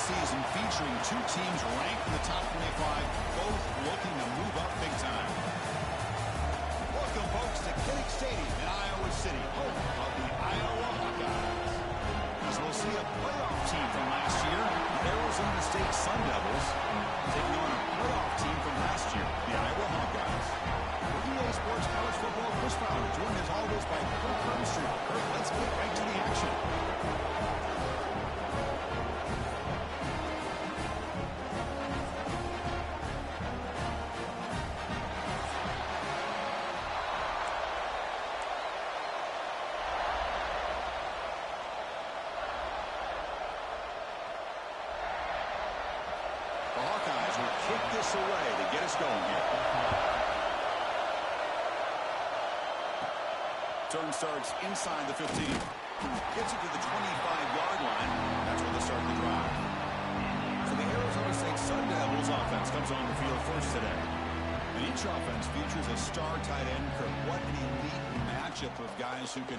season featuring two teams ranked in the top 25, both looking to move up big time. Welcome, folks, to Kinnick Stadium in Iowa City, home of the Iowa Hawkeyes. As we'll see a playoff team from last year, the Arizona State Sun Devils, taking on a playoff team from last year, the Iowa Hawkeyes. For EA Sports College Football, Chris Fowler, joined as always by Kirk Armstrong. Kirk, let's get right to the action. The Hawkeyes will kick this away to get us going here. Turn starts inside the 15. Gets it to the 25-yard line. That's where they start the drive. So the Arizona State Sun Devils offense comes on the field first today. And each offense features a star tight end. Kirk, what an elite matchup of guys who can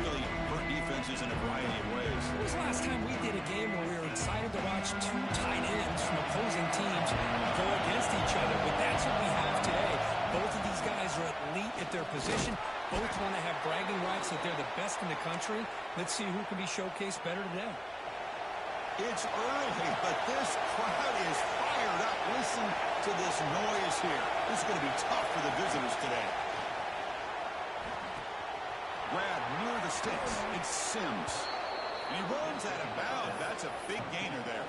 really hurt defenses in a variety of ways. When was the last time we did a game where we were excited to watch two tight ends from opposing teams go against each other? But that's what we have today. Both of these guys are elite at their position. Both want to have bragging rights that they're the best in the country. Let's see who can be showcased better today. It's early, but this crowd is fired up. Listen to this noise here. This is going to be tough for the visitors today. Grab near the sticks. It's Sims. And he runs out of bounds. That's a big gainer there.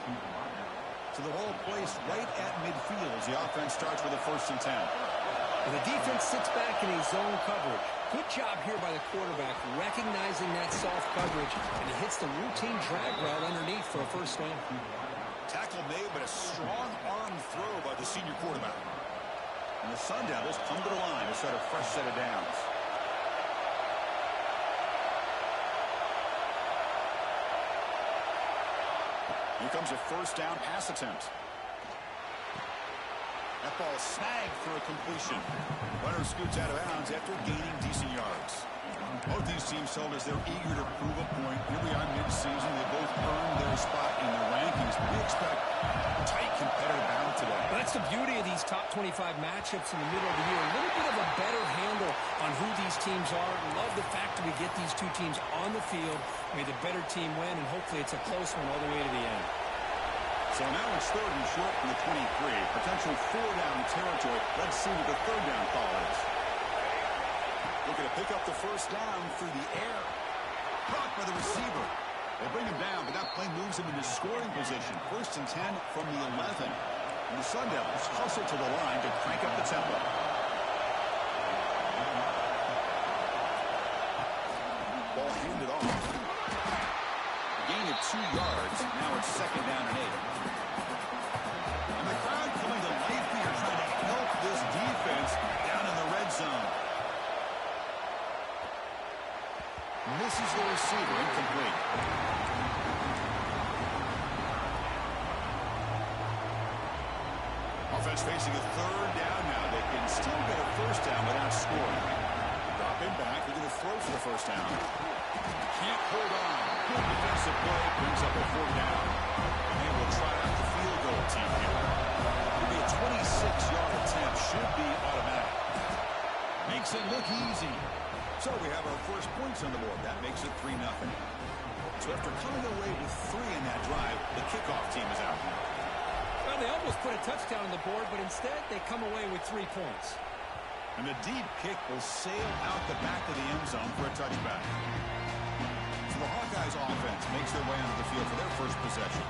So the whole place right at midfield as the offense starts with a 1st and 10. And the defense sits back in a zone coverage. Good job here by the quarterback, recognizing that soft coverage, and he hits the routine drag route underneath for a 1st down. Tackle made, but a strong arm throw by the senior quarterback. And the Sun Devils come to the line to start a fresh set of downs. Here comes a 1st down pass attempt. That ball snagged for a completion. Runner scoots out of bounds after gaining decent yards. Both these teams told us they're eager to prove a point. Here we are mid-season. They both earned their spot in the rankings. We expect a tight, competitive battle today. Well, that's the beauty of these top 25 matchups in the middle of the year. A little bit of a better handle on who these teams are. Love the fact that we get these two teams on the field. May the better team win, and hopefully it's a close one all the way to the end. So now it's 3rd and short from the 23. Potential 4-down territory. Let's see what the 3rd down call is. Looking to pick up the 1st down through the air. Caught by the receiver. They bring him down, but that play moves him into scoring position. 1st and 10 from the 11. And the Sun Devils hustle to the line to crank up the tempo. Ball handed off. Gain of 2 yards. Now it's 2nd down and 8. And the crowd coming to life here, trying to help this defense down in the red zone. Misses the receiver, incomplete. Offense facing a 3rd down now. They can still get a 1st down without scoring. Drop him back. They're going to throw for the 1st down. Can't hold on. Good defensive play. Brings up a 4th down. And we'll try out the field goal team here. It'll be a 26-yard attempt. Should be automatic. Makes it look easy. So we have our 1st points on the board. That makes it 3-0. So after coming away with 3 in that drive, the kickoff team is out. Well, they almost put a touchdown on the board, but instead they come away with 3 points. And the deep kick will sail out the back of the end zone for a touchback. So the Hawkeyes offense makes their way onto the field for their 1st possession.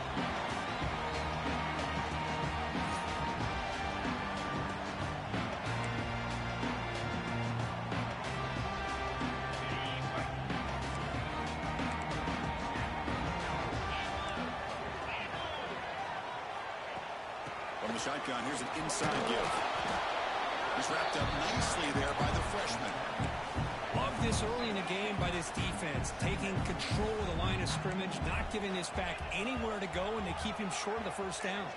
From the shotgun, here's an inside give. He's wrapped up nicely there by the freshman. Love this early in the game by this defense, taking control of the line of scrimmage, not giving this back anywhere to go, and they keep him short of the 1st down.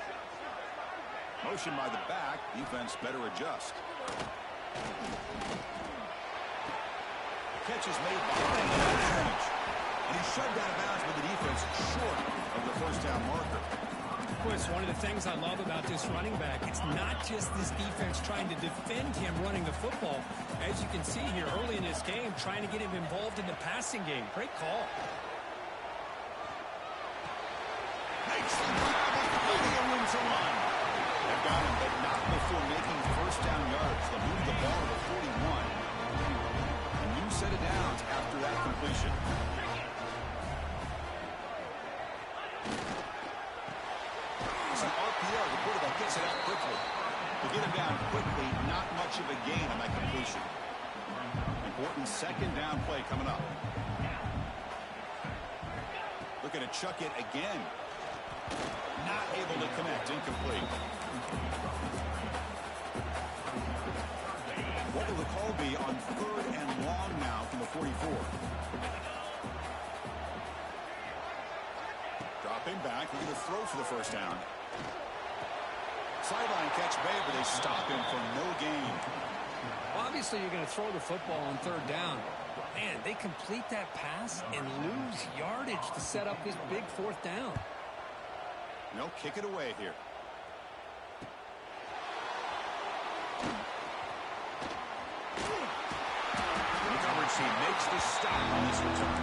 Motion by the back. Defense better adjust. Catch is made by the and he's shoved out of bounds with the defense short of the 1st down marker. Chris, one of the things I love about this running back, it's not just this defense trying to defend him running the football. As you can see here early in this game, trying to get him involved in the passing game. Great call. Makes the grab with plenty of room to run. They've got him, but not before making first down yards. They'll move the ball to the 41. A new set of downs after that completion. It's an RPO. The quarterback gets it out quickly. To get him down quickly, not much of a gain on that completion. Important second down play coming up. Looking to chuck it again. Not able to connect. Incomplete. What will the call be on 3rd and long now from the 44? Dropping back. We're going to throw for the first down. Sideline catch made, but they stop him for no gain. Well, obviously, you're going to throw the football on 3rd down. Man, they complete that pass and lose yardage to set up this big 4th down. No, kick it away here. The coverage team makes the stop on this return.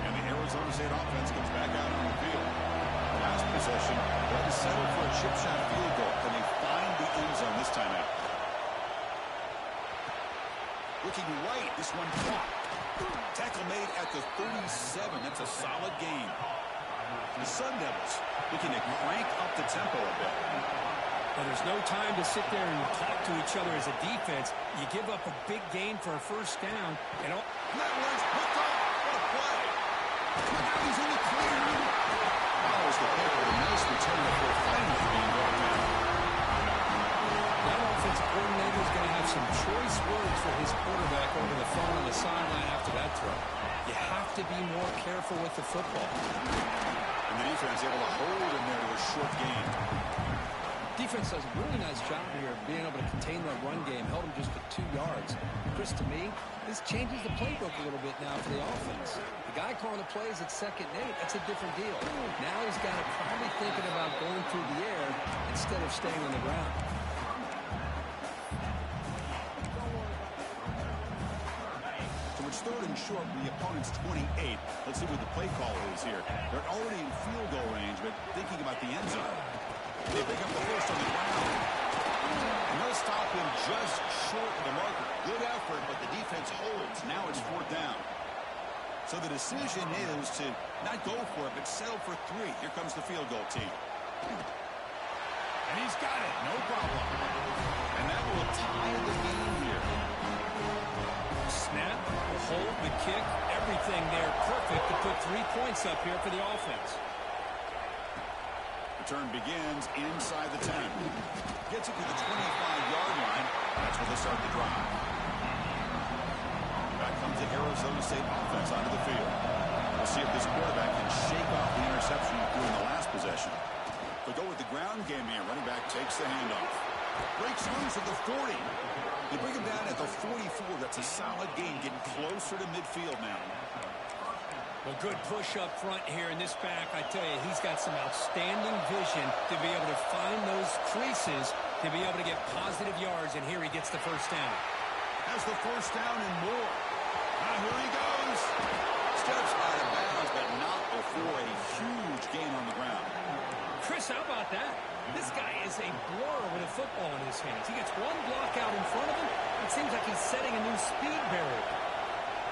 And the Arizona State offense comes back out on the field. Last possession, they'll settle for a chip shot field goal. Can they find the end zone this time out? Looking right, this one caught. Tackle made at the 37. That's a solid gain. The Sun Devils looking to crank up the tempo a bit. Well, there's no time to sit there and talk to each other as a defense. You give up a big gain for a first down. And that was hooked up. What a play. Now he's in the clear. Follows the play with a nice return before finally being brought down. That offensive coordinator is going to have some choice words for his quarterback over the phone on the sideline after that throw. You have to be more careful with the football. And the defense able to hold him there to a short gain. Defense does a really nice job here of being able to contain that run game, held him just to 2 yards. Chris, to me, this changes the playbook a little bit now for the offense. The guy calling the plays at 2nd and 8, that's a different deal. Now he's got to probably thinking about going through the air instead of staying on the ground. So it's 3rd and short from the opponent's 28. Let's see what the play call is here. They're already in field goal range, but thinking about the end zone. They pick up the first on the ground. And they'll stop him just short of the marker. Good effort, but the defense holds. Now it's 4th down. So the decision is to not go for it, but settle for 3. Here comes the field goal team. And he's got it. No problem. And that will tie the game here. Snap, the hold, the kick, everything there perfect to put 3 points up here for the offense. Return begins inside the 10. Gets it to the 25-yard line. That's where they start the drive. Back comes the Arizona State offense onto the field. We'll see if this quarterback can shake off the interception he threw in the last possession. They go with the ground game here. Running back takes the handoff. Breaks loose at the 40. They bring him down at the 44. That's a solid gain, getting closer to midfield now. Well, good push up front here in this back. I tell you, he's got some outstanding vision to be able to find those creases to be able to get positive yards, and here he gets the first down. Has the first down and more. Now here he goes. Steps out of bounds, but not before a huge gain on the ground. Chris, how about that? This guy is a blur with a football in his hands. He gets one block out in front of him. It seems like he's setting a new speed barrier.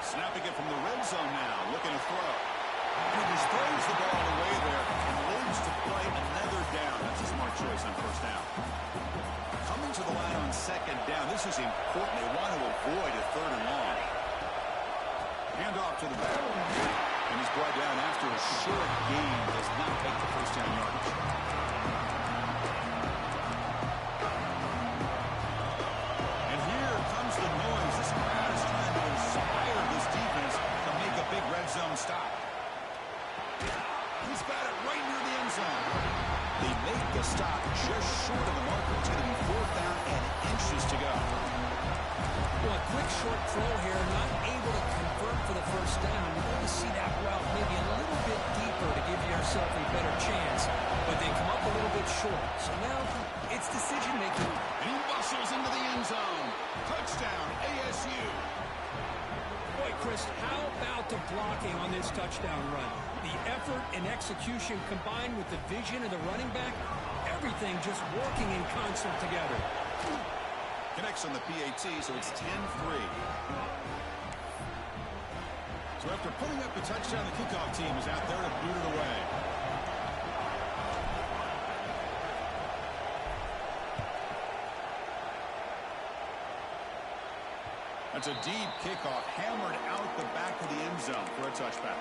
Snapping it from the red zone now, looking to throw. And he just throws the ball away there and leads to play another down. That's a smart choice on first down. Coming to the line on 2nd down. This is important. They want to avoid a 3rd and long. Hand off to the back. And he's brought down after a short gain. Does not make the first down yardage. And here comes the noise. This crowd is trying to inspire this defense to make a big red zone stop. He's got it right near the end zone. They make the stop just short of the marker. It's going to be 4th down and inches to go. Well, a quick short throw here, not able to convert for the first down. You want to see that route maybe a little bit deeper to give Chris, how about the blocking on this touchdown run? The effort and execution combined with the vision of the running back, everything just working in concert together. Connects on the PAT, so it's 10-3. So after putting up the touchdown, the kickoff team is out there to boot it away. That's a deep kickoff, hammered out the back of the end zone for a touchback.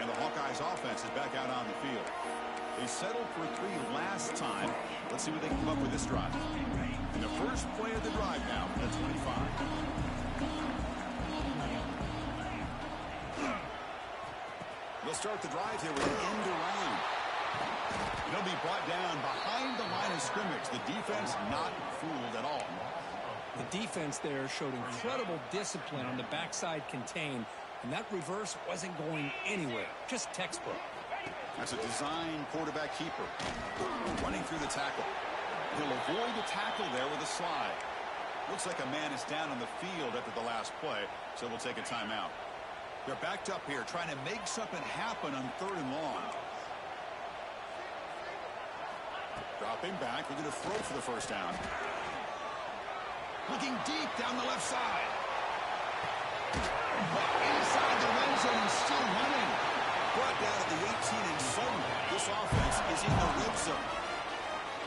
And the Hawkeyes offense is back out on the field. They settled for 3 last time. Let's see what they can come up with this drive. In the first play of the drive now from the 25. They'll start the drive here with an end around. They'll be brought down behind the line of scrimmage. The defense not fooled at all. The defense there showed incredible discipline on the backside contain, and that reverse wasn't going anywhere. Just textbook. That's a design quarterback keeper. Running through the tackle. He'll avoid the tackle there with a slide. Looks like a man is down on the field after the last play, so we'll take a timeout. They're backed up here trying to make something happen on 3rd and long. Dropping back. We're going to throw for the first down. Looking deep down the left side. Inside the red zone and still running. Brought down at the 18 and suddenly this offense is in the red zone.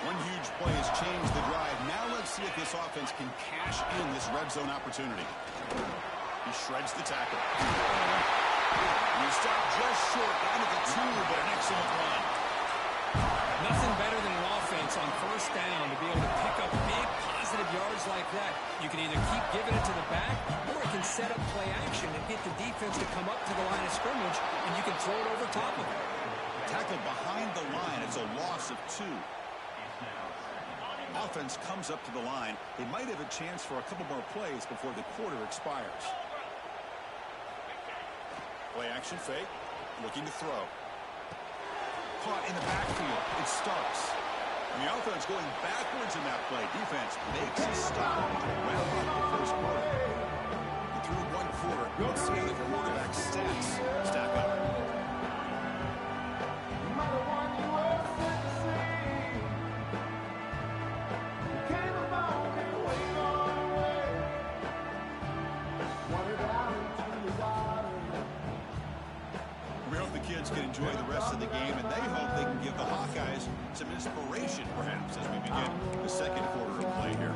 One huge play has changed the drive. Now let's see if this offense can cash in this red zone opportunity. He shreds the tackle. And he stopped just short down at the 2, but an excellent run. Nothing better than an offense on first down to be able to pick up big positive yards like that. You can either keep giving it to the back, or it can set up play action and get the defense to come up to the line of scrimmage, and you can throw it over top of it. Tackled behind the line. It's a loss of 2. Offense comes up to the line. They might have a chance for a couple more plays before the quarter expires. Play action fake. Looking to throw. Caught in the backfield. It starts. And the offense going backwards in that play. Defense makes a stop to wrap up the first quarter. And through 1 quarter, let's see how the quarterback stats stack up. We hope the kids can enjoy the rest of the game, and they hope they can give the Hawkeyes some inspiration, perhaps, as we begin the second quarter of play here.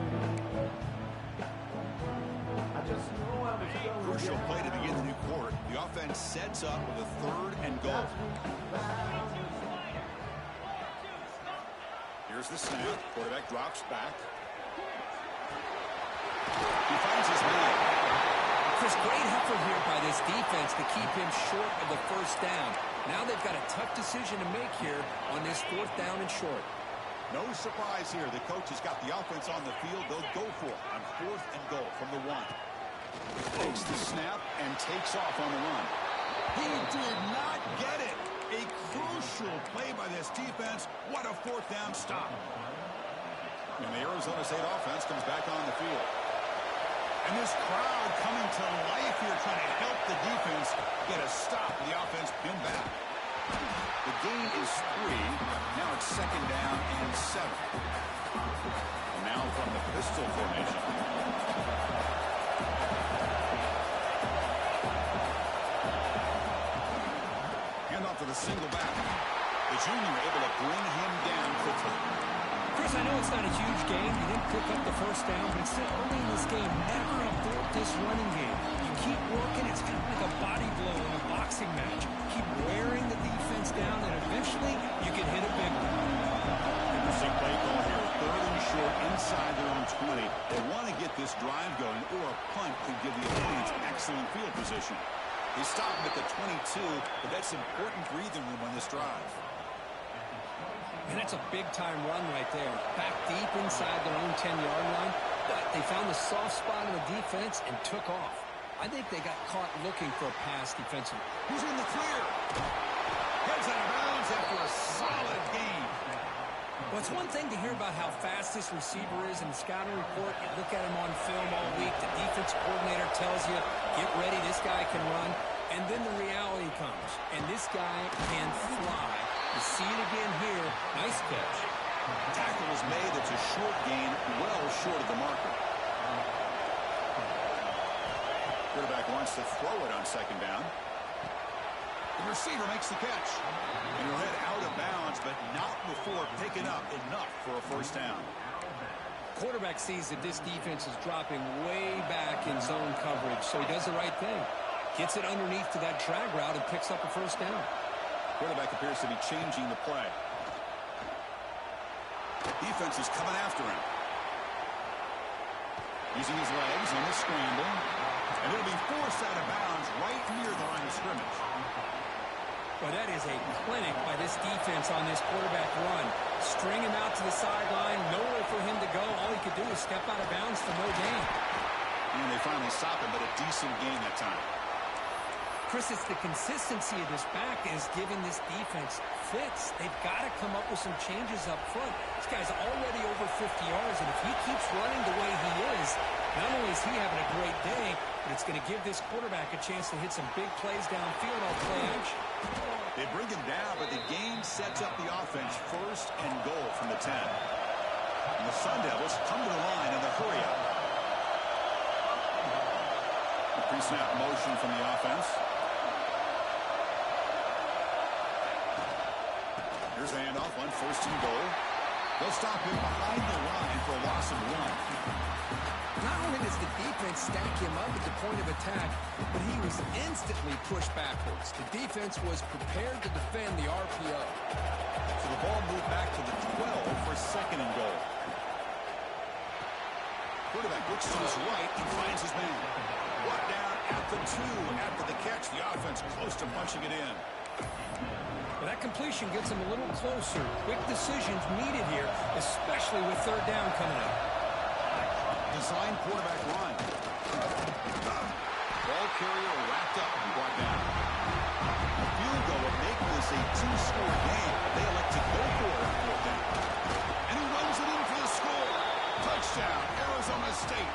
Crucial play to begin the new quarter. The offense sets up with a 3rd and goal. Here's the snap. Quarterback drops back. He finds his man. Chris, great effort here by this defense to keep him short of the first down. Now they've got a tough decision to make here on this 4th down and short. No surprise here. The coach has got the offense on the field. They'll go for it on 4th and goal from the 1. Takes the snap and takes off on the run. He did not get it. A crucial play by this defense. What a 4th down stop. And the Arizona State offense comes back on the field. And this crowd coming to life here, trying to help the defense get a stop. The offense pinned back. The gain is 3. Now it's 2nd down and 7. And now from the pistol formation. Hand off to the single back. The junior able to bring him down quickly. Chris, I know it's not a huge game. You didn't pick up the first down, but it's still early in this game. Never abort this running game. You keep working. It's kind of like a body blow in a boxing match. Keep wearing the defense down, and eventually you can hit a big one. Interesting play call here. 3rd and short inside their own 20. They want to get this drive going, or a punt could give the opponents excellent field position. They stop him at the 22, but that's important breathing room on this drive. And that's a big-time run right there. Back deep inside their own 10-yard line. But they found the soft spot in the defense and took off. I think they got caught looking for a pass defensively. Who's in the clear? Heads out of bounds after a solid gain. Well, it's one thing to hear about how fast this receiver is in the scouting report. You look at him on film all week. The defense coordinator tells you, get ready, this guy can run. And then the reality comes, and this guy can fly. You see it again here. Nice catch. Tackle is made. It's a short gain, well short of the marker. Quarterback wants to throw it on second down. The receiver makes the catch. And he'll head out of bounds, but not before picking up enough for a first down. Quarterback sees that this defense is dropping way back in zone coverage, so he does the right thing. Gets it underneath to that drag route and picks up a first down. Quarterback appears to be changing the play. Defense is coming after him. Using his legs on the scramble. And it'll be forced out of bounds right near the line of scrimmage. Well, that is a clinic by this defense on this quarterback run. String him out to the sideline, nowhere for him to go. All he could do is step out of bounds for no gain. And they finally stop him, but a decent gain that time. Chris, it's the consistency of this back is giving this defense fits. They've got to come up with some changes up front. This guy's already over 50 yards, and if he keeps running the way he is, not only is he having a great day, but it's going to give this quarterback a chance to hit some big plays downfield on play action. They bring him down, but the game sets up the offense first and goal from the 10. And the Sun Devils come to the line in the hurry up. The pre-snap motion from the offense. Here's the handoff on first and goal. They'll stop him behind the line for a loss of 1. Not only does the defense stack him up at the point of attack, but he was instantly pushed backwards. The defense was prepared to defend the RPO. So the ball moved back to the 12 for second and goal. Quarterback looks to his right and finds his man. Brought down at the 2 after the catch. The offense close to punching it in. Well, that completion gets him a little closer. Quick decisions needed here, especially with third down coming up. Design quarterback run. Ball carrier wrapped up and brought down. A field goal would make this a 2-score game. They elect to go for it on fourth down. And he runs it in for the score. Touchdown, Arizona State.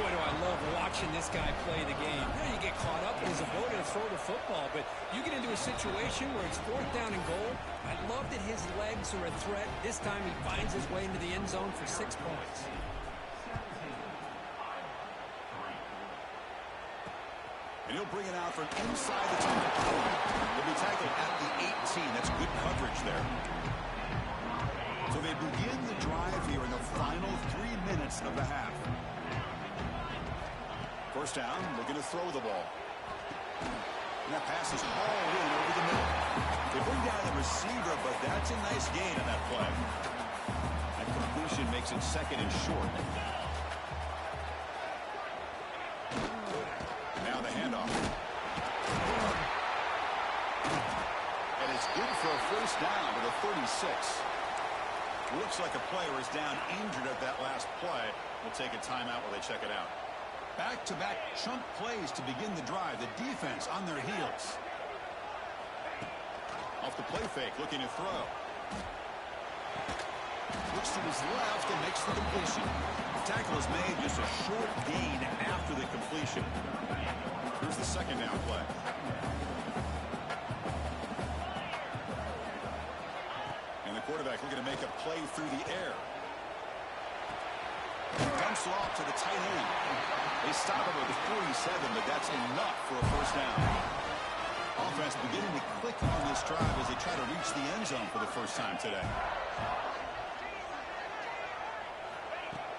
Boy, do I love watching this guy play the game. You get caught up in his ability to throw the football, but you get into a situation where it's fourth down and goal. I love that his legs are a threat. This time he finds his way into the end zone for 6 points. And he'll bring it out from inside the 10. He'll be tackled at the 18. That's good coverage there. So they begin the drive here in the final 3 minutes of the half. First down, looking to throw the ball. And that pass is hauled in over the middle. They bring down the receiver, but that's a nice gain on that play. That completion makes it second and short. Now the handoff. And it's good for a first down to the 36. Looks like a player is down injured at that last play. We'll take a timeout while they check it out. Back-to-back chunk plays to begin the drive. The defense on their heels. Off the play fake, looking to throw. Looks to his left and makes the completion. The tackle is made, just a short gain after the completion. Here's the second down play. And the quarterback looking to make a play through the air. Dumps it off to the tight end. They stop him at the 47, but that's enough for a first down. Offense beginning to click on this drive as they try to reach the end zone for the first time today.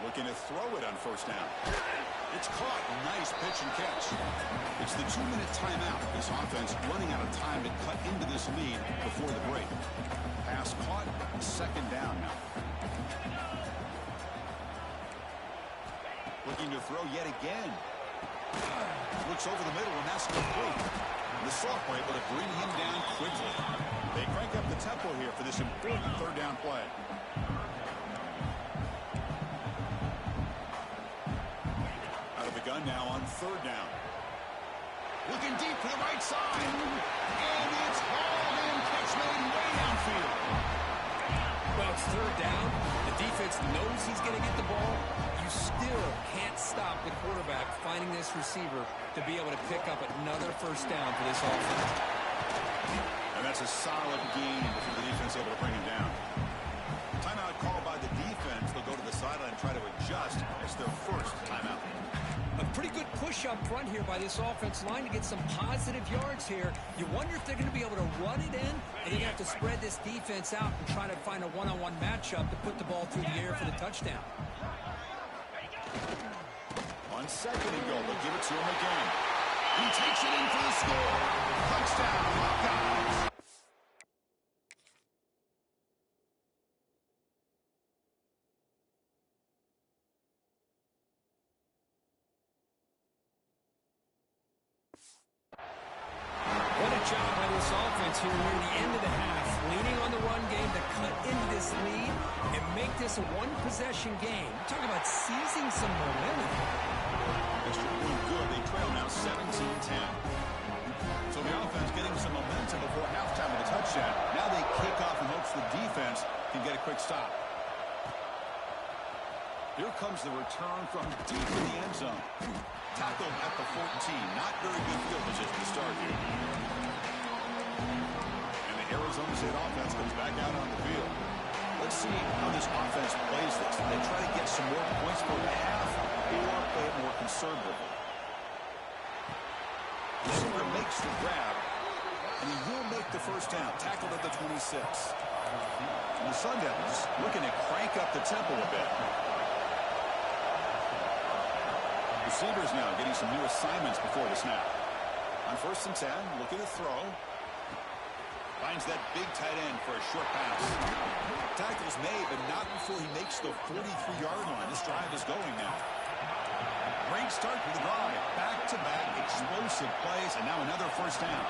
Looking to throw it on first down. It's caught. Nice pitch and catch. It's the 2-minute timeout. This offense running out of time to cut into this lead before the break. Pass caught. Second down now. Looking to throw yet again. Looks over the middle, and that's complete. The sophomore able to bring him down quickly. They crank up the tempo here for this important third down play. Out of the gun now on third down. Looking deep to the right side. And it's hauled in. Catch made way downfield. Well, it's third down. The defense knows he's going to get the ball. You still can't stop the quarterback finding this receiver to be able to pick up another first down for this offense. And that's a solid gain before the defense able to bring him down. Timeout called by the defense. They'll go to the sideline and try to adjust. It's their first timeout. A pretty good push up front here by this offense line to get some positive yards here. You wonder if they're going to be able to run it in, or they're going to have to spread this defense out and try to find a one-on-one matchup to put the ball through the air for the touchdown. On second and goal, they'll give it to him again. He takes it in for the score. Touchdown, Buckeyes. What a job by this offense here near the end of the half, leaning on the run game to cut into this lead and make this a one-possession game. Talk about seizing some momentum. Extra point good. They trail now 17-10. So the offense getting some momentum before halftime with a touchdown. Now they kick off in hopes the defense can get a quick stop. Here comes the return from deep in the end zone. Tackled at the 14. Not very good field position to start here. And the Arizona State offense comes back out on the field. Let's see how this offense plays this. They try to get some more points for the half or play it more conservatively. Receiver makes the grab, and he will make the first down. Tackled at the 26. And the Sundowns looking to crank up the tempo a bit. Receivers now getting some new assignments before the snap. On first and 10, looking to throw. Finds that big tight end for a short pass. Tackles made, but not before he makes the 43-yard line. This drive is going now. Great start to the drive. Back-to-back explosive plays, and now another first down.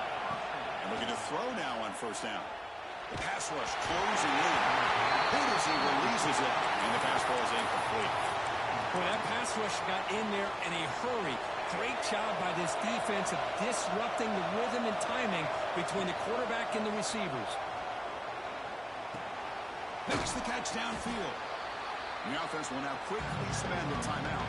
And looking to throw now on first down. The pass rush closing in. As he releases it, and the pass ball is incomplete. Boy, that pass rush got in there in a hurry. Great job by this defense of disrupting the rhythm and timing between the quarterback and the receivers. Makes the catch downfield. The offense will now quickly spend the timeout.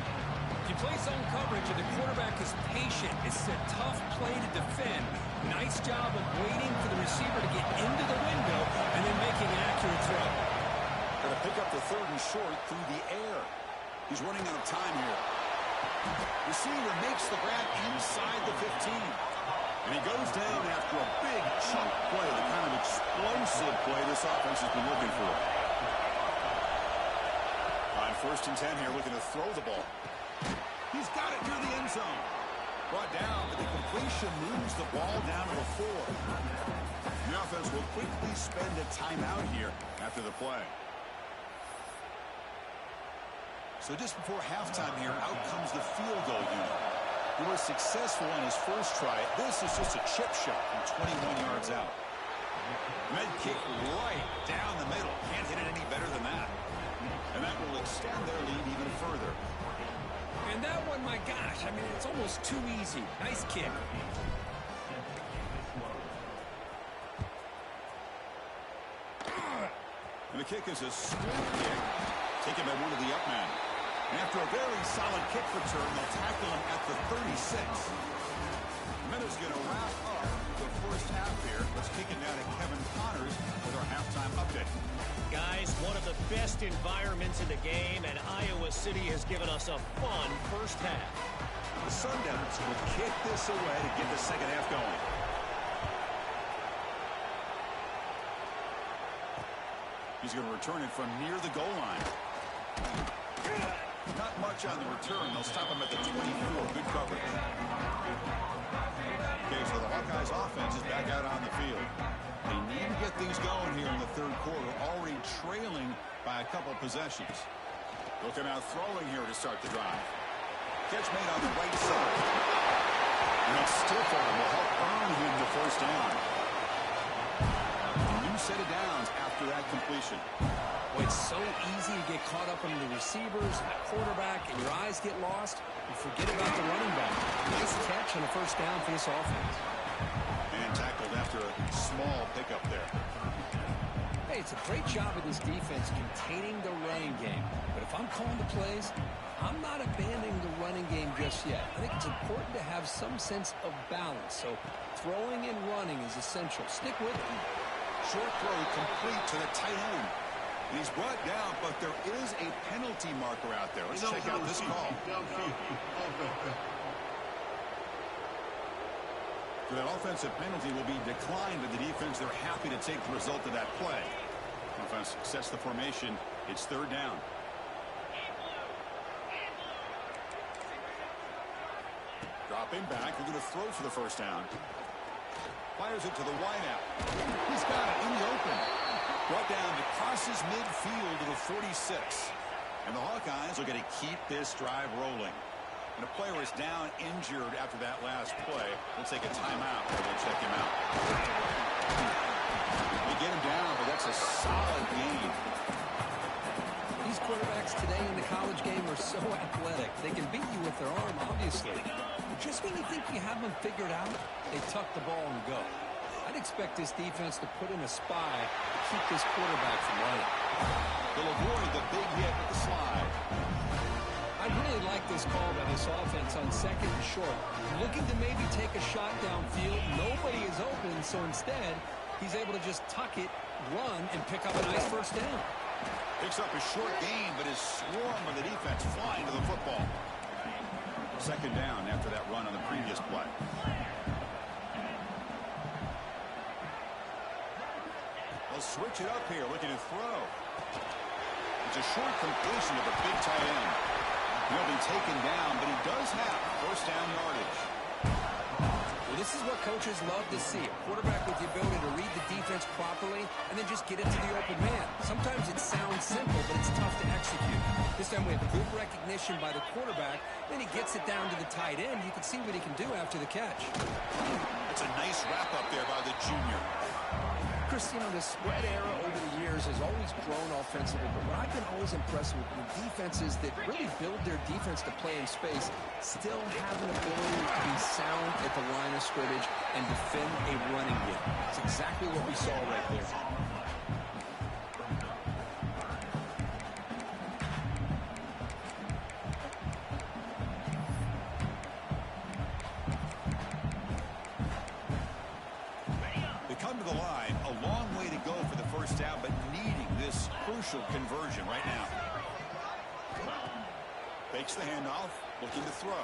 You play zone coverage and the quarterback is patient. It's a tough play to defend. Nice job of waiting for the receiver to get into the window and then making an accurate throw. Going to pick up the third and short through the air. He's running out of time here. Receiver makes the grab inside the 15. And he goes down after a big chunk play, the kind of explosive play this offense has been looking for. On first and 10 here, looking to throw the ball. He's got it near the end zone. Brought down, but the completion moves the ball down to the 4. The offense will quickly spend a timeout here after the play. So just before halftime here, out comes the field goal unit. He was successful in his first try. This is just a chip shot from 21 yards out. Med kick right down the middle. Can't hit it any better than that. And that will extend their lead even further. And that one, my gosh, I mean, it's almost too easy. Nice kick. And the kick is a squib kick taken by one of the up men. And after a very solid kick return, they'll tackle him at the 36. The Miners going to wrap up the first half here. Let's kick it down to Kevin Connors with our halftime update. Guys, one of the best environments in the game, and Iowa City has given us a fun first half. The Sundowns will kick this away to get the second half going. He's going to return it from near the goal line. Not much on the return. They'll stop him at the 24. Good coverage. Okay, so the Hawkeyes offense is back out on the field. They need to get things going here in the third quarter, already trailing by a couple possessions. They'll come out throwing here to start the drive. Catch made on the right side. And that stiff arm will help earn him the first down. A new set of downs after that completion. Boy, it's so easy to get caught up in the receivers, the quarterback, and your eyes get lost. You forget about the running back. Nice catch on the first down for this offense. And tackled after a small pickup there. Hey, it's a great job of this defense containing the running game. But if I'm calling the plays, I'm not abandoning the running game just yet. I think it's important to have some sense of balance. So throwing and running is essential. Stick with it. Short throw complete to the tight end. And he's brought down, but there is a penalty marker out there. Let's check out this call. So that offensive penalty will be declined by the defense. They're happy to take the result of that play. Offense sets the formation. It's third down. Dropping back. They're going to throw for the first down. Fires it to the wideout. He's got it in the open. Brought down to crosses midfield to the 46. And the Hawkeyes are going to keep this drive rolling. And a player is down injured after that last play. We'll take a timeout while they check him out. They get him down, but that's a solid gain. These quarterbacks today in the college game are so athletic. They can beat you with their arm, obviously. But just when you think you have them figured out, they tuck the ball and go. I'd expect this defense to put in a spy to keep this quarterback from running. They'll avoid the big hit with the slide. I really like this call by this offense on second and short. Looking to maybe take a shot downfield. Nobody is open, so instead, he's able to just tuck it, run, and pick up a nice first down. Picks up a short gain, but is swarmed by the defense flying to the football. Second down after that run on the previous play. They'll switch it up here, looking to throw. It's a short completion of a big tight end. He'll be taken down, but he does have first down yardage. Well, this is what coaches love to see. A quarterback with the ability to read the defense properly and then just get it to the open man. Sometimes it sounds simple, but it's tough to execute. This time we have good recognition by the quarterback. Then he gets it down to the tight end. You can see what he can do after the catch. That's a nice wrap up there by the junior. Chris, you know, the spread era over the years has always grown offensively, but what I've been always impressed with defenses that really build their defense to play in space still have an ability to be sound at the line of scrimmage and defend a running game. That's exactly what we saw right there. Conversion right now. Fakes the handoff, looking to throw.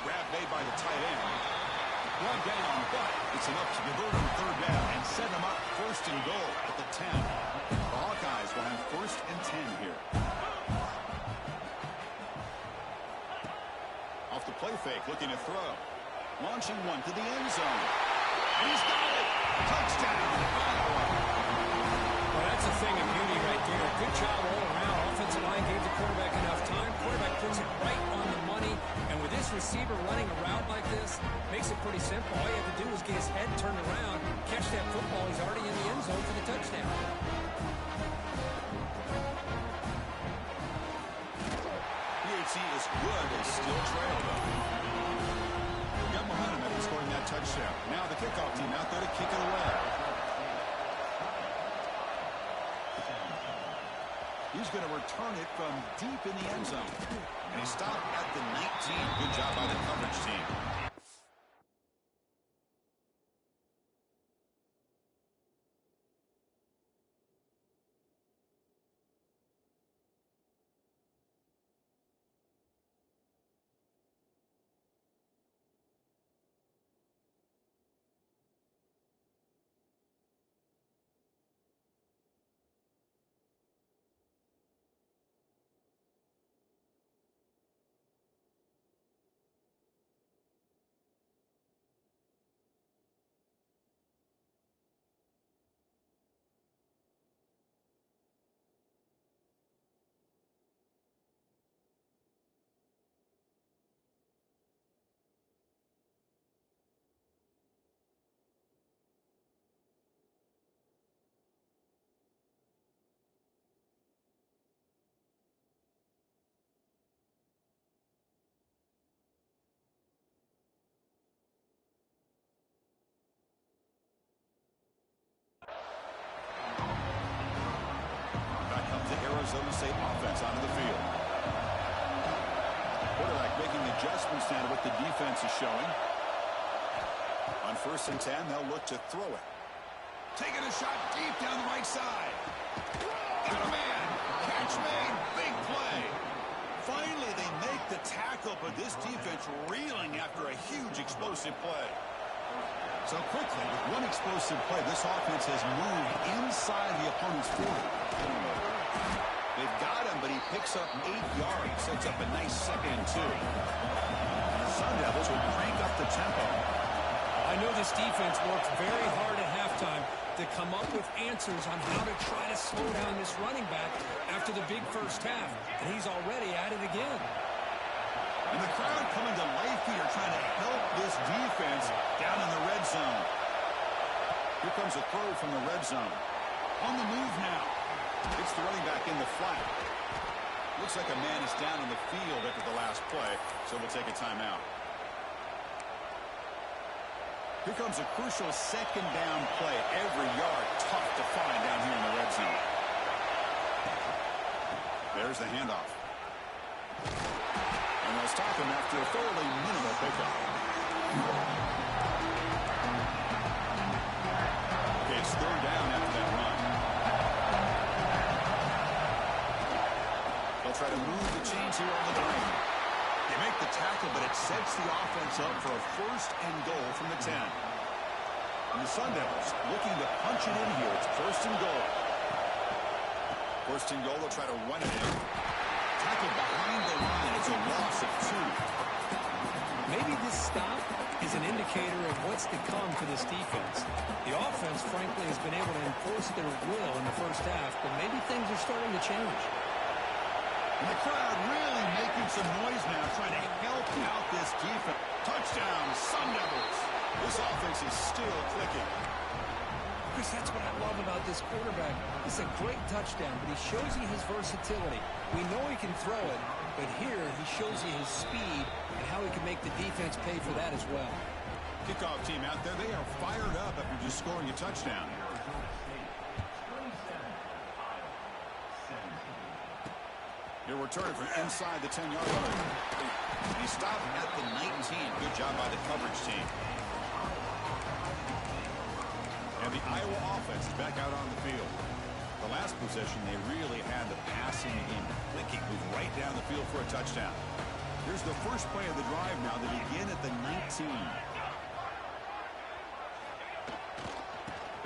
Grab made by the tight end. One down, but it's enough to convert on third down and set them up first and goal at the 10. The Hawkeyes will have first and 10 here. Off the play fake, looking to throw. Launching one to the end zone. And he's got it. Touchdown. That's a thing of beauty right there. Good job all around. Offensive line gave the quarterback enough time. Quarterback puts it right on the money. And with this receiver running a route like this, makes it pretty simple. All you have to do is get his head turned around, catch that football. He's already in the end zone for the touchdown. PHC is good. They still trail, though. Got behind him after scoring that touchdown. Now the kickoff team out there to kick it away. He's going to return it from deep in the end zone. And he stopped at the 19. Good job by the coverage team. so to say, offense onto the field. Quarterback making adjustments now to what the defense is showing. On 1st and 10, they'll look to throw it. Taking a shot deep down the right side. Got a man. Catch made. Big play. Finally, they make the tackle, but this defense reeling after a huge explosive play. So quickly, with one explosive play, this offense has moved inside the opponent's 40. They've got him, but he picks up 8 yards. Sets up a nice 2nd and 2. The Sun Devils will crank up the tempo. I know this defense worked very hard at halftime to come up with answers on how to try to slow down this running back after the big first half. And he's already at it again. And the crowd coming to life here, trying to help this defense down in the red zone. Here comes a throw from the red zone. On the move now. It's the running back in the flat. Looks like a man is down in the field after the last play, so we'll take a timeout. Here comes a crucial 2nd down play. Every yard tough to find down here in the red zone. There's the handoff. And they'll stop him after a fairly minimal pickup. Okay, it's 3rd down after that run. They'll try to move the chains here on the ground. They make the tackle, but it sets the offense up for a 1st and goal from the 10. And the Sun Devils looking to punch it in here. It's 1st and goal. 1st and goal, they'll try to run it in. Tackled behind the line. It's a loss of 2. Maybe this stop is an indicator of what's to come for this defense. The offense, frankly, has been able to enforce their will in the first half, but maybe things are starting to change. And the crowd really making some noise now, trying to help out this defense. Touchdown, Sun Devils. This offense is still clicking. Chris, that's what I love about this quarterback. It's a great touchdown, but he shows you his versatility. We know he can throw it, but here he shows you his speed and how he can make the defense pay for that as well. Kickoff team out there, they are fired up after just scoring a touchdown. He'll return from inside the 10-yard line. He stopped at the 19. Good job by the coverage team. And the Iowa offense is back out on the field. The last possession, they really had the passing game clicking, move right down the field for a touchdown. Here's the first play of the drive now. They begin at the 19.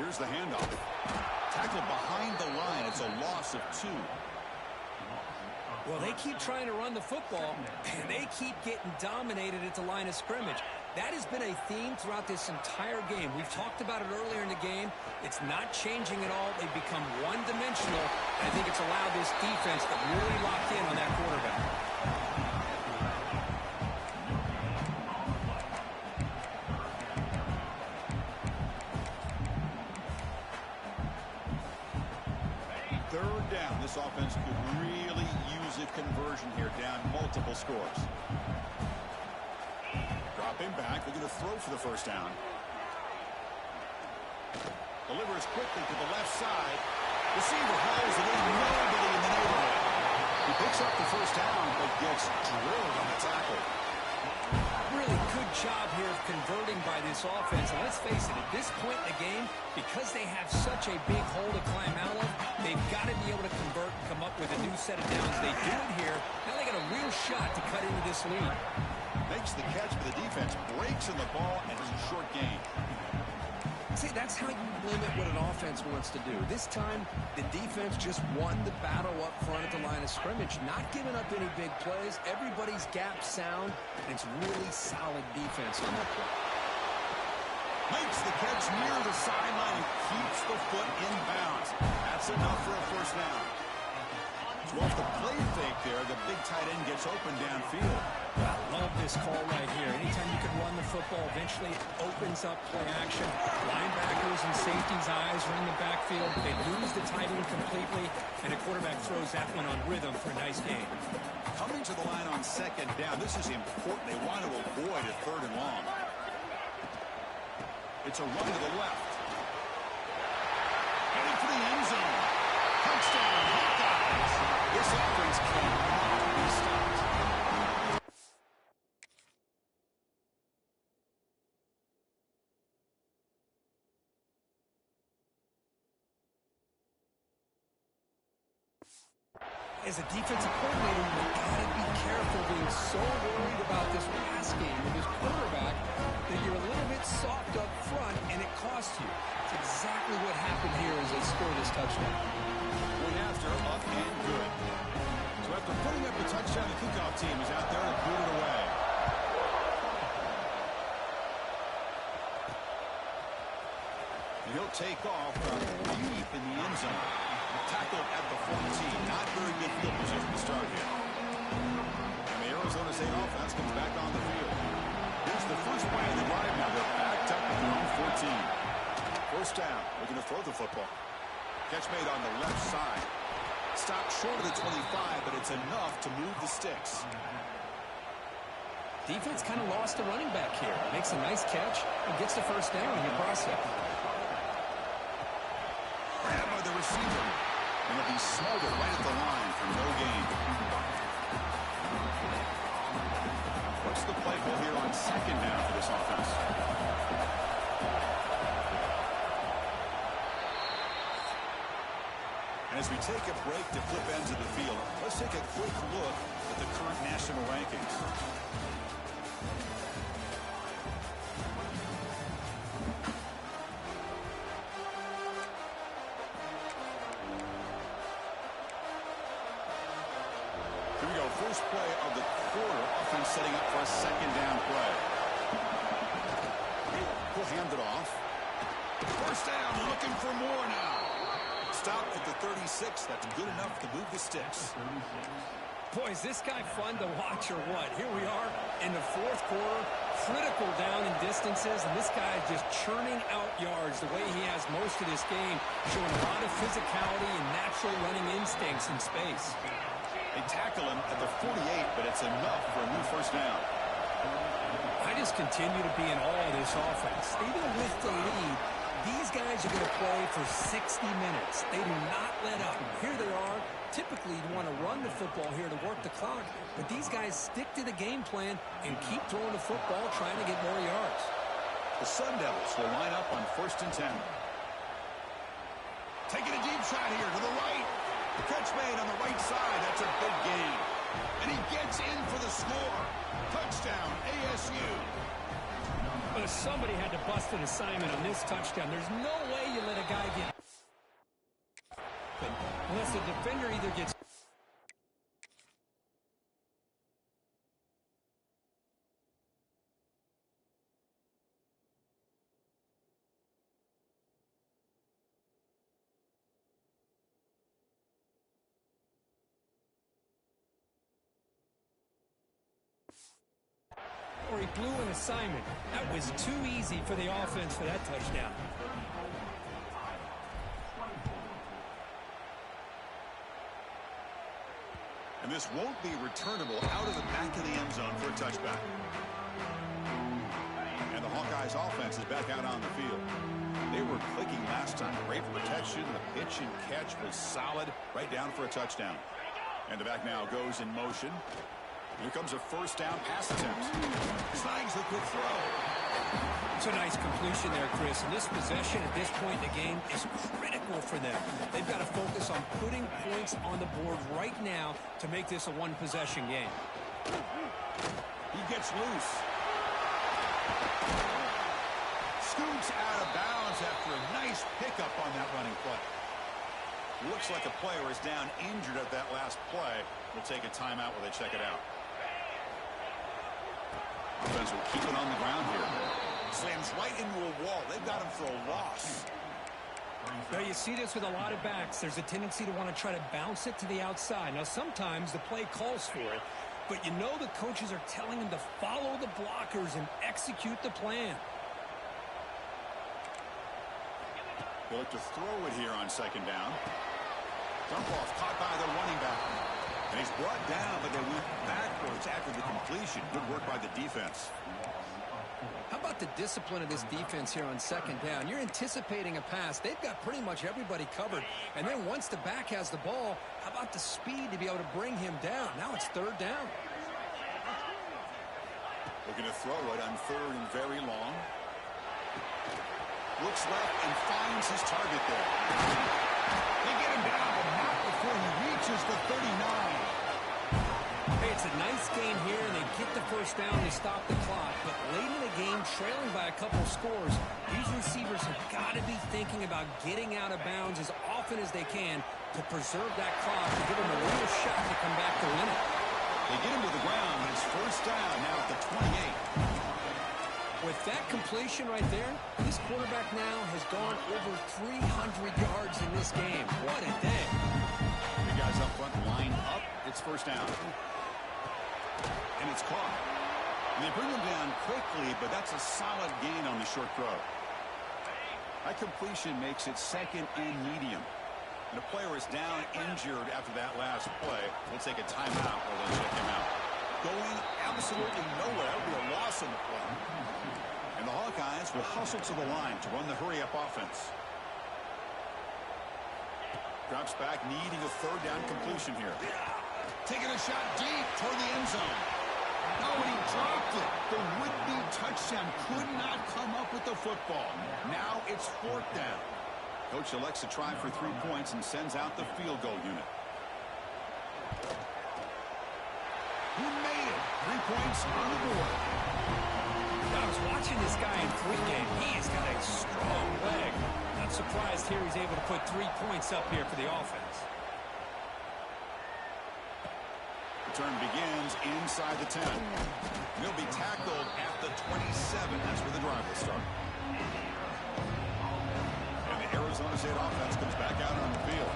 Here's the handoff. Tackled behind the line. It's a loss of 2. Well, they keep trying to run the football, and they keep getting dominated at the line of scrimmage. That has been a theme throughout this entire game. We've talked about it earlier in the game. It's not changing at all. They've become one-dimensional. I think it's allowed this defense to really lock in on that quarterback. Third down. This offense could really use a conversion here, down multiple scores. Dropping back. They're going to throw for the 1st down. Delivers quickly to the left side. Receiver hauls it in. Nobody in the neighborhood. He picks up the 1st down, but gets drilled on the tackle. Really good job here of converting by this offense. And let's face it, at this point in the game, because they have such a big hole to climb out of, they've got to be able to convert and come up with a new set of downs. They do it here. Now they got a real shot to cut into this lead. Makes the catch, but the defense breaks in the ball, and it's a short gain. See, that's how you limit what an offense wants to do. This time, the defense just won the battle up front at the line of scrimmage, not giving up any big plays. Everybody's gap sound, and it's really solid defense on that play. Makes the catch near the sideline and keeps the foot in bounds. That's enough for a 1st down. So off the play fake there, the big tight end gets open downfield. I love this call right here. Anytime you can run the football, eventually it opens up play action. Linebackers and safeties' eyes are in the backfield. They lose the tight end completely, and the quarterback throws that one on rhythm for a nice gain. Coming to the line on 2nd down, this is important. They want to avoid a 3rd and long. It's a run to the left. Heading for the end zone. Touchdown, Hawkeyes. This offense cannot be stopped. As a defensive coordinator, you got to be careful being so worried about this pass game with this quarterback that you're a little bit soft up front and it costs you. It's exactly what happened here as they score this touchdown. Going after, up and good. So after putting up the touchdown, the kickoff team is out there to boot it away. And he'll take off from deep in the end zone. Tackled at the 14. Not very good field position to start here. And the Arizona State offense comes back on the field. Here's the first play of the drive now. They're backed up at their own 14. First down. Looking to throw the football. Catch made on the left side. Stopped short of the 25, but it's enough to move the sticks. Defense kind of lost the running back here. Makes a nice catch and gets the first down in your process. Grab by the receiver. And it'll be smothered right at the line for no gain. What's the play call here on second down for this offense? And as we take a break to flip ends of the field, let's take a quick look at the current national rankings. Here we go, first play of the quarter. Offense setting up for a second down play. We'll hand it off. First down, looking for more now. Stopped at the 36. That's good enough to move the sticks. Boy, is this guy fun to watch or what? Here we are in the fourth quarter, critical down in distances, and this guy is just churning out yards the way he has most of this game, showing a lot of physicality and natural running instincts in space. They tackle him at the 48, but it's enough for a new first down. I just continue to be in awe of this offense. Even with the lead, these guys are going to play for 60 minutes. They do not let up. Here they are. Typically, you want to run the football here to work the clock, but these guys stick to the game plan and keep throwing the football, trying to get more yards. The Sun Devils will line up on 1st and 10. Taking a deep shot here to the right. The catch made on the right side. That's a big gain. And he gets in for the score. Touchdown, ASU. But somebody had to bust an assignment on this touchdown. There's no way you let a guy get... unless the defender either gets... or he blew an assignment. That was too easy for the offense for that touchdown. And this won't be returnable out of the back of the end zone for a touchback. And the Hawkeyes offense is back out on the field. They were clicking last time. Great protection. The pitch and catch was solid. Right down for a touchdown. And the back now goes in motion. Here comes a first down pass attempt. Snags the quick throw. It's a nice completion there, Chris. And this possession at this point in the game is critical for them. They've got to focus on putting points on the board right now to make this a one-possession game. He gets loose. Scoots out of bounds after a nice pickup on that running play. Looks like a player is down injured at that last play. We'll take a timeout while they check it out. Offense will keep it on the ground here. Slams right into a wall. They've got him for a loss. Now, you see this with a lot of backs. There's a tendency to want to try to bounce it to the outside. Now, sometimes the play calls for it, but you know the coaches are telling them to follow the blockers and execute the plan. They look to throw it here on second down. Dump off caught by the running back. And he's brought down, but they went backwards after the completion. Good work by the defense. How about the discipline of this defense here on second down? You're anticipating a pass. They've got pretty much everybody covered. And then once the back has the ball, how about the speed to be able to bring him down? Now it's third down. Looking to throw it on third and very long. Looks left and finds his target there. They get him down, but not before he reaches the 39. Hey, it's a nice gain here, and they get the first down to stop the clock. But late in the game, trailing by a couple of scores, these receivers have got to be thinking about getting out of bounds as often as they can to preserve that clock to give them a real shot to come back to win it. They get him to the ground, and it's first down now at the 28. With that completion right there, this quarterback now has gone over 300 yards in this game. What a day. The guys up front line up. It's first down. And it's caught. And they bring him down quickly, but that's a solid gain on the short throw. That completion makes it second and medium. And the player is down injured after that last play. We'll take a timeout while they check him out. Going absolutely nowhere. That would be a loss in the play. And the Hawkeyes will hustle to the line to run the hurry-up offense. Drops back, needing a third down completion here. Taking a shot deep toward the end zone. Oh, and he dropped it. The would-be touchdown could not come up with the football. Now it's fourth down. Coach elects to try for 3 points and sends out the field goal unit. He made it. 3 points on the board. I was watching this guy in pregame. He has got a strong leg. Not surprised here he's able to put 3 points up here for the offense. Return begins inside the 10. He'll be tackled at the 27. That's where the drive will start. And the Arizona State offense comes back out on the field.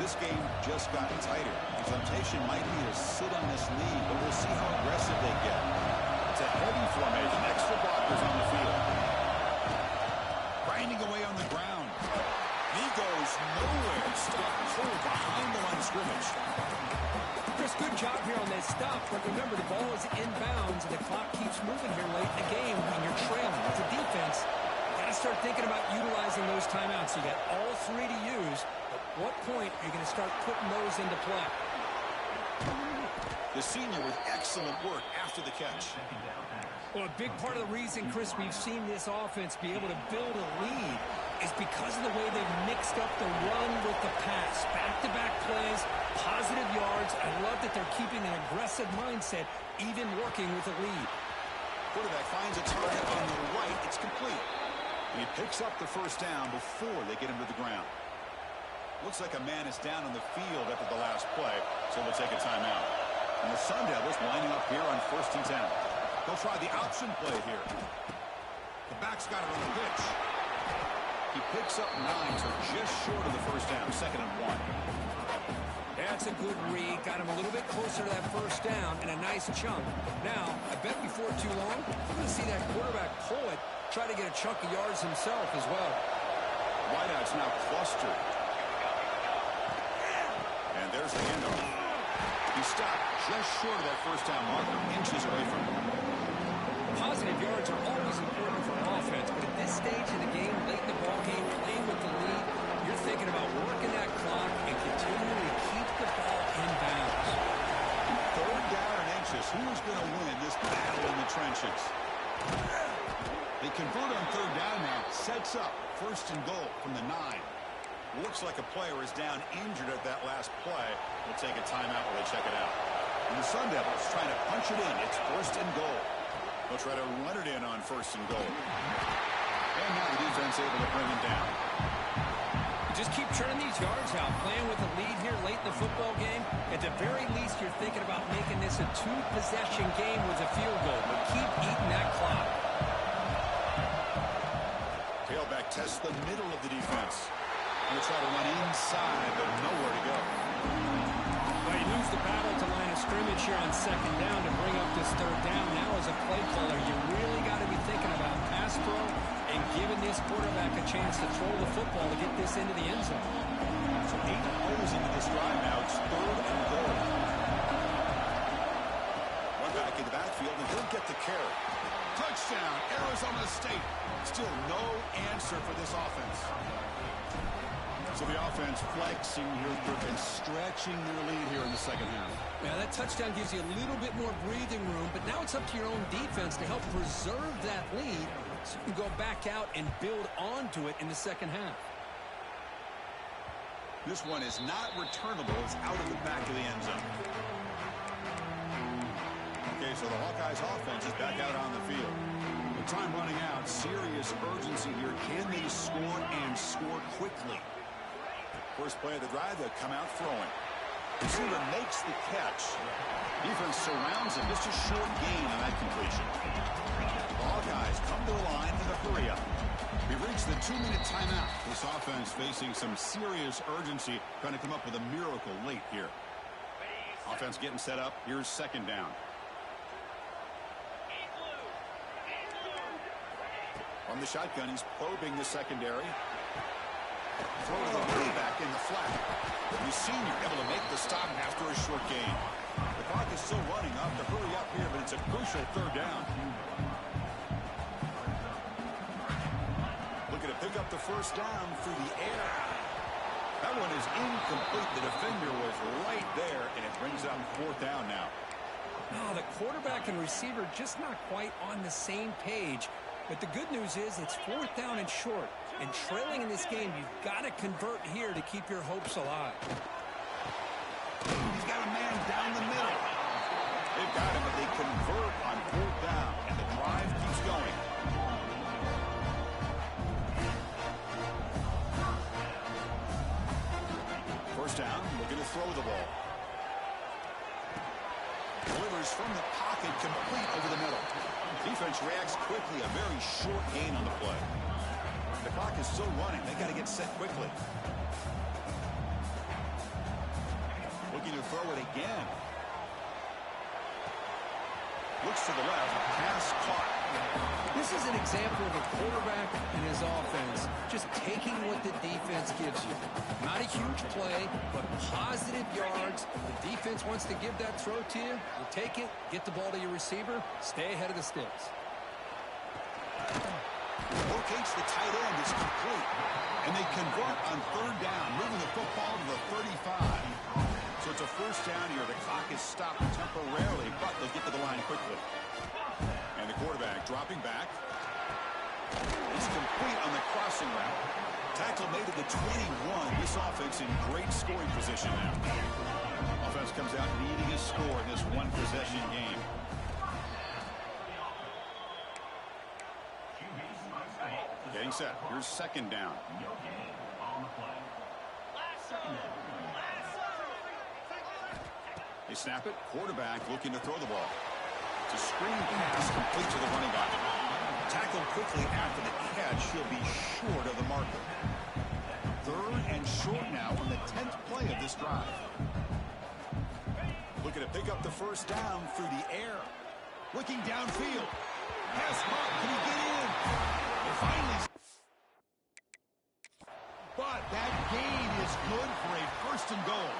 This game just got tighter. The temptation might be to sit on this lead, but we'll see how aggressive they get. It's a heavy formation. Extra blockers on the field. Grinding away on the ground. He goes nowhere. Stopped cold behind the line of scrimmage. Chris, good job here on that stop. But remember, the ball is inbounds, and the clock keeps moving here late in the game when you're trailing. As a defense, you got to start thinking about utilizing those timeouts. You got all 3 to use. At what point are you going to start putting those into play? The senior with excellent work after the catch. Well, a big part of the reason, Chris, we've seen this offense be able to build a lead is because of the way they've mixed up the run with the pass. Back-to-back plays, positive yards. I love that they're keeping an aggressive mindset, even working with a lead. Quarterback finds a target on the right. It's complete. And he picks up the first down before they get him to the ground. Looks like a man is down on the field after the last play, so we'll take a timeout. And the Sun Devils lining up here on first and 10. They'll try the option play here. The back's got it on the pitch. He picks up 9, so just short of the first down, second and 1. That's a good read. Got him a little bit closer to that first down and a nice chunk. Now, I bet before too long, we're going to see that quarterback pull it, try to get a chunk of yards himself as well. Wideout's now clustered. And there's the handoff. He stopped just short of that first down marker, inches away from him. Positive yards are always important for an offense, but at this stage in the game, late in the ball game, playing with the lead, you're thinking about working that clock and continuing to keep the ball in bounds. Third down and inches. Who is going to win this battle in the trenches? They convert on third down now. Sets up first and goal from the 9. Looks like a player is down injured at that last play. We'll take a timeout while they check it out. And the Sun Devils trying to punch it in. It's first and goal. They'll try to run it in on first and goal. And now the defense able to bring him down. Just keep turning these yards out, playing with a lead here late in the football game. At the very least, you're thinking about making this a 2-possession game with a field goal, but keep eating that clock. Tailback tests the middle of the defense. Going to try to run inside, but nowhere to go. Well, you lose the battle to line of scrimmage here on second down to bring up this third down. Now as a play caller, you really got to be thinking about pass pro and giving this quarterback a chance to throw the football to get this into the end zone. So 8 plays into this drive now. It's third and goal. One back in the backfield, and he'll get the carry. Touchdown! touchdown, Arizona State. Still no answer for this offense. So the offense flexing here and stretching their lead here in the second half. Yeah, that touchdown gives you a little bit more breathing room, but now it's up to your own defense to help preserve that lead so you can go back out and build onto it in the second half. This one is not returnable. It's out of the back of the end zone. Okay, so the Hawkeyes offense is back out on the field. With time running out, serious urgency here. Can they score and score quickly? First play of the drive, they'll come out throwing. Receiver makes the catch. Defense surrounds him. Just a short gain on that completion. The Hawkeyes come to the line in a hurry up. We've reached the 2-minute timeout. This offense facing some serious urgency, trying to come up with a miracle late here. Offense getting set up. Here's second down. From the shotgun, he's probing the secondary. Throw to the way back in the flat. The senior able to make the stop after a short gain. The clock is still running. Off to hurry up here, but it's a crucial third down. Looking to pick up the first down through the air. That one is incomplete. The defender was right there, and it brings up fourth down now. No, the quarterback and receiver just not quite on the same page. But the good news is it's fourth down and short. And trailing in this game, you've got to convert here to keep your hopes alive. He's got a man down the middle. They've got him, but they convert on fourth down. And the drive keeps going. First down, looking to throw the ball. Delivers from the pocket, complete over the middle. Defense reacts quickly, a very short gain on the play. The clock is still running. They got to get set quickly. Looking to throw it again. Looks to the left. Pass caught. This is an example of a quarterback and his offense just taking what the defense gives you. Not a huge play, but positive yards. The defense wants to give that throw to you. You take it, get the ball to your receiver, stay ahead of the sticks. Locates the tight end, is complete. And they convert on third down, moving the football to the 35. So it's a first down here. The clock is stopped temporarily, but they'll get to the line quickly. And the quarterback dropping back. He's complete on the crossing route. Tackle made at the 21. This offense in great scoring position now. Offense comes out needing a score in this one-possession game. Getting set. Here's second down. They snap it. Quarterback looking to throw the ball. It's a screen pass complete to the running back. Tackled quickly after the catch. He'll be short of the marker. Third and short now on the 10th play of this drive. Looking to pick up the first down through the air. Looking downfield. Pass caught. Can he get in? They finally. But that gain is good for a first and goal.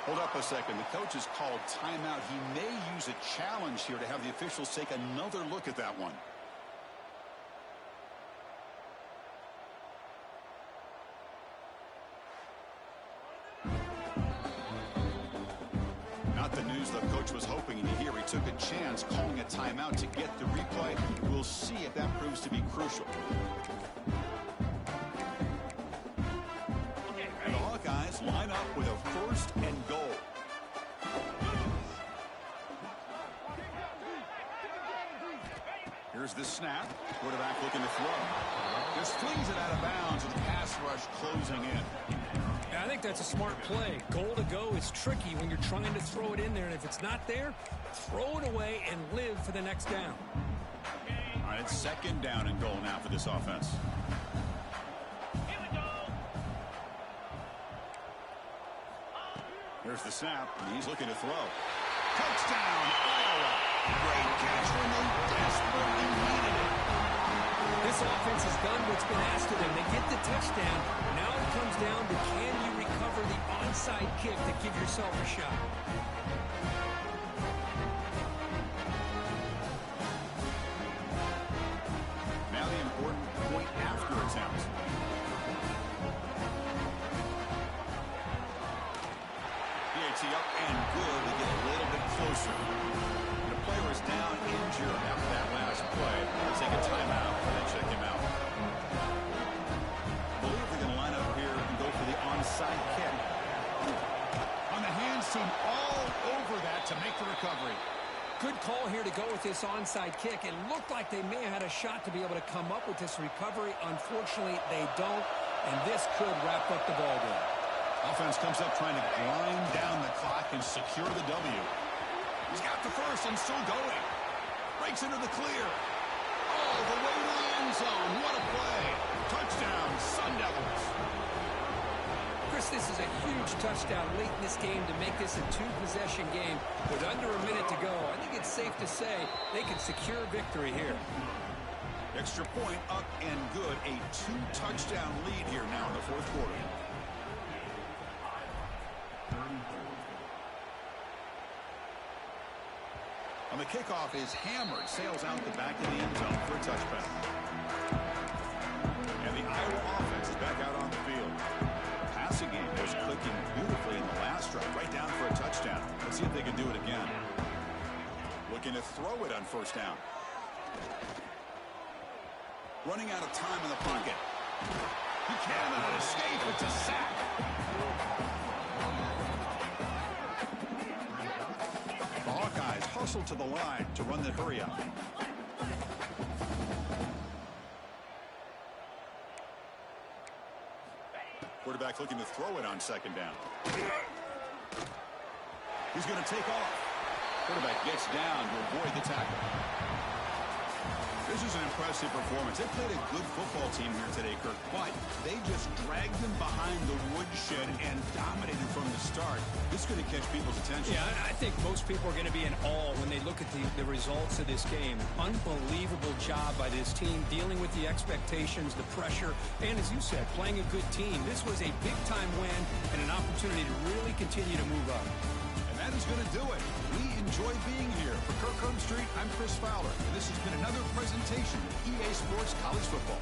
Hold up a second. The coach has called timeout. He may use a challenge here to have the officials take another look at that one. Not the news the coach was hoping to hear. He took a chance calling a timeout to get the replay. We'll see if that proves to be crucial. And the Hawkeyes line up with a first and goal. Here's the snap. Quarterback looking to throw. Just flings it out of bounds with the pass rush closing in. Yeah, I think that's a smart play. Goal to go is tricky when you're trying to throw it in there, and if it's not there, throw it away and live for the next down. All right, it's second down and goal now for this offense. Here's the snap, and he's looking to throw. Touchdown, Iowa! Great catch when they desperately needed it. This offense has done what's been asked of them. They get the touchdown. Now it comes down to can you recover the onside kick to give yourself a shot. this onside kick. It looked like they may have had a shot to be able to come up with this recovery. Unfortunately, they don't, and this could wrap up the ball game. Offense comes up trying to grind down the clock and secure the W. He's got the first and still going. Breaks into the clear. All the way to the end zone. What a play. Touchdown, Sun Devils. Chris, this is a huge touchdown late in this game to make this a two-possession game. With under a minute to go, I think it's safe to say they can secure victory here. Extra point up and good. A two-touchdown lead here now in the fourth quarter. On the kickoff is hammered, sails out the back of the end zone for a touchback. And the Iowa offense is back out on the field. The passing game was clicking beautifully in the last drive, right down for a touchdown. Let's see if they can do it again. Looking to throw it on first down. Running out of time in the pocket. He cannot escape. It's a sack. The Hawkeyes hustle to the line to run the hurry up. Quarterback looking to throw it on second down. He's going to take off. Quarterback gets down to avoid the tackle. This is an impressive performance. They played a good football team here today, Kirk, but they just dragged them behind the woodshed and dominated from the start. This is going to catch people's attention. Yeah, I think most people are going to be in awe when they look at the results of this game. Unbelievable job by this team dealing with the expectations, the pressure, and as you said, playing a good team. This was a big-time win and an opportunity to really continue to move up. That is going to do it. We enjoy being here. For Kirk Herbstreit, I'm Chris Fowler, and this has been another presentation of EA Sports College Football.